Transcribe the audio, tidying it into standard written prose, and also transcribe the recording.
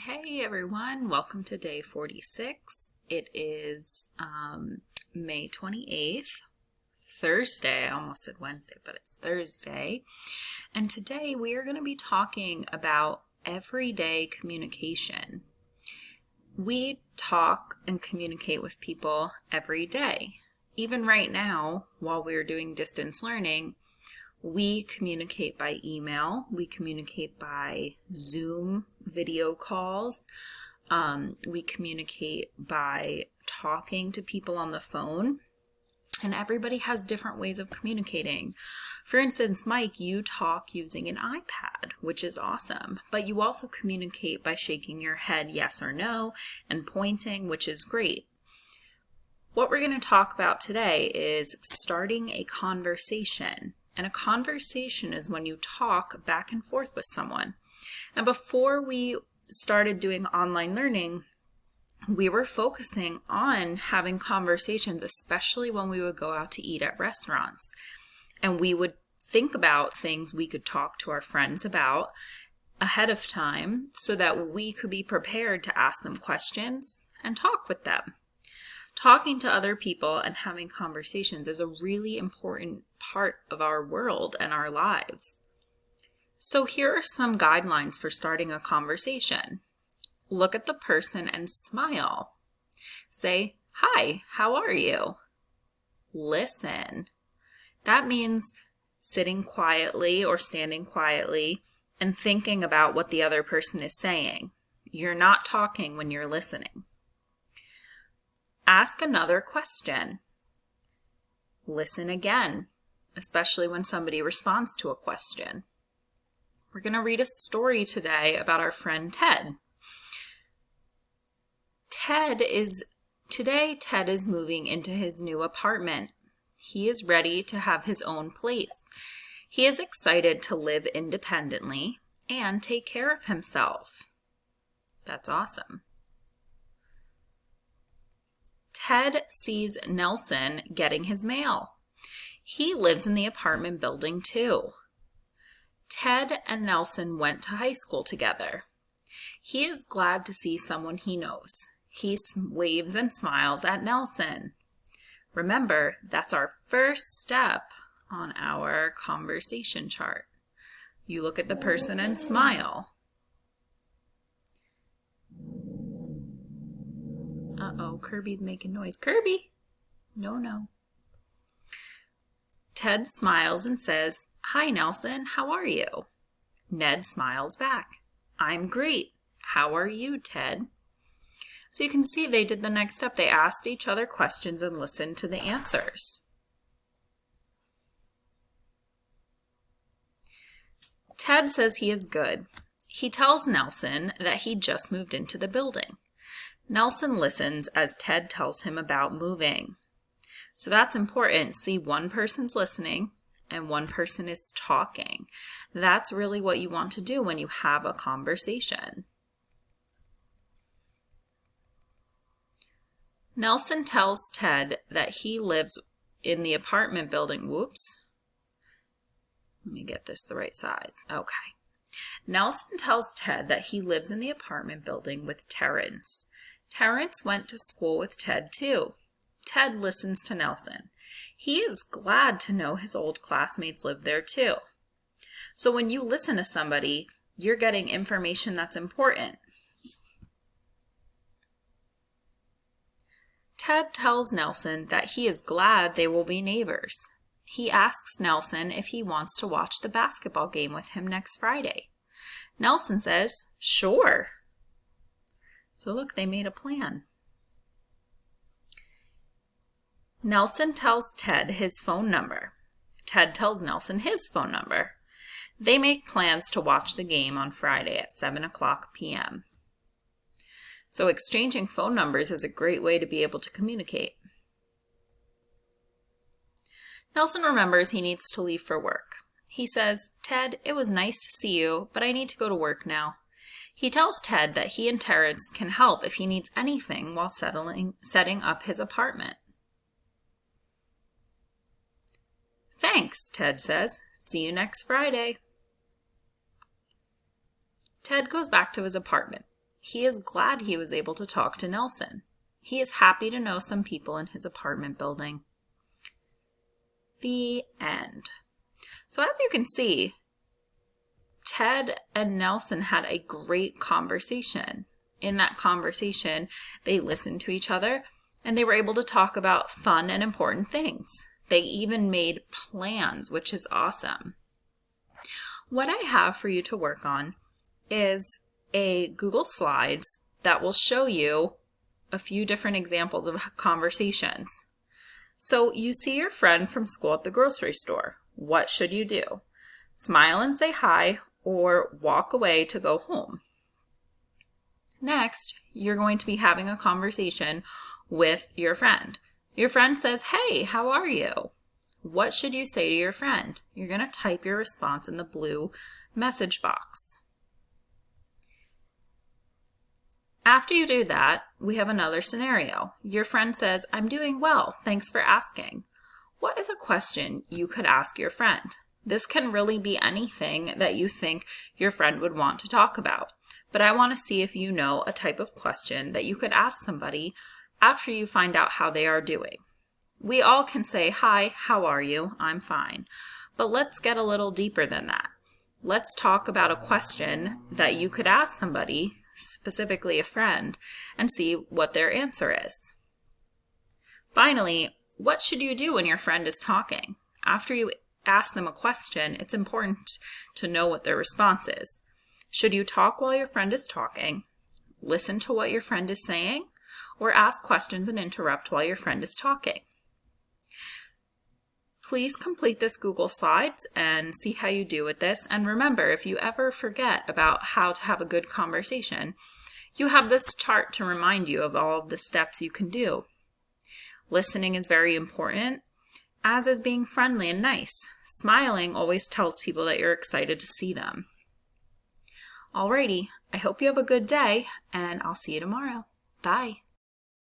Hey everyone, welcome to day 46. It is May 28th, Thursday. I almost said Wednesday, but it's Thursday. And today we are going to be talking about everyday communication. We talk and communicate with people every day. Even right now, while we're doing distance learning, we communicate by email, we communicate by Zoom video calls, we communicate by talking to people on the phone, and everybody has different ways of communicating. For instance, Mike, you talk using an iPad, which is awesome, but you also communicate by shaking your head yes or no and pointing, which is great. What we're going to talk about today is starting a conversation. And a conversation is when you talk back and forth with someone. And before we started doing online learning, we were focusing on having conversations, especially when we would go out to eat at restaurants. And we would think about things we could talk to our friends about ahead of time so that we could be prepared to ask them questions and talk with them. Talking to other people and having conversations is a really important part of our world and our lives. So here are some guidelines for starting a conversation. Look at the person and smile. Say, "Hi, how are you?" Listen. That means sitting quietly or standing quietly and thinking about what the other person is saying. You're not talking when you're listening. Ask another question. Listen again, especially when somebody responds to a question. We're going to read a story today about our friend Ted. Ted is moving into his new apartment. He is ready to have his own place. He is excited to live independently and take care of himself. That's awesome. Ted sees Nelson getting his mail. He lives in the apartment building too. Ted and Nelson went to high school together. He is glad to see someone he knows. He waves and smiles at Nelson. Remember, that's our first step on our conversation chart. You look at the person and smile. Uh-oh, Kirby's making noise. Kirby! No. Ted smiles and says, "Hi, Nelson, how are you?" Ned smiles back. "I'm great. How are you, Ted?" So you can see they did the next step. They asked each other questions and listened to the answers. Ted says he is good. He tells Nelson that he just moved into the building. Nelson listens as Ted tells him about moving. So that's important. See, one person's listening and one person is talking. That's really what you want to do when you have a conversation. Nelson tells Ted that he lives in the apartment building. Whoops. Let me get this the right size. Okay. Nelson tells Ted that he lives in the apartment building with Terrence. Terrence went to school with Ted too. Ted listens to Nelson. He is glad to know his old classmates live there too. So when you listen to somebody, you're getting information that's important. Ted tells Nelson that he is glad they will be neighbors. He asks Nelson if he wants to watch the basketball game with him next Friday. Nelson says, "Sure." So look, they made a plan. Nelson tells Ted his phone number. Ted tells Nelson his phone number. They make plans to watch the game on Friday at 7:00 p.m. So exchanging phone numbers is a great way to be able to communicate. Nelson remembers he needs to leave for work. He says, "Ted, it was nice to see you, but I need to go to work now." He tells Ted that he and Terrence can help if he needs anything while setting up his apartment. "Thanks," Ted says. "See you next Friday." Ted goes back to his apartment. he is glad he was able to talk to Nelson. He is happy to know some people in his apartment building. The end. So as you can see, Ted and Nelson had a great conversation. In that conversation, they listened to each other and they were able to talk about fun and important things. They even made plans, which is awesome. What I have for you to work on is a Google Slides that will show you a few different examples of conversations. So you see your friend from school at the grocery store. What should you do? Smile and say hi, or walk away to go home. Next, you're going to be having a conversation with your friend. Your friend says, "Hey, how are you?" What should you say to your friend? You're going to type your response in the blue message box. After you do that, we have another scenario. Your friend says, "I'm doing well, thanks for asking." What is a question you could ask your friend? This can really be anything that you think your friend would want to talk about. But I want to see if you know a type of question that you could ask somebody after you find out how they are doing. We all can say, "Hi, how are you? I'm fine." But let's get a little deeper than that. Let's talk about a question that you could ask somebody, specifically a friend, and see what their answer is. Finally, what should you do when your friend is talking? After you ask them a question, it's important to know what their response is. Should you talk while your friend is talking, listen to what your friend is saying, or ask questions and interrupt while your friend is talking? Please complete this Google Slides and see how you do with this. And remember, if you ever forget about how to have a good conversation, you have this chart to remind you of all of the steps you can do. Listening is very important, as is being friendly and nice. Smiling always tells people that you're excited to see them. Alrighty, I hope you have a good day, and I'll see you tomorrow. Bye.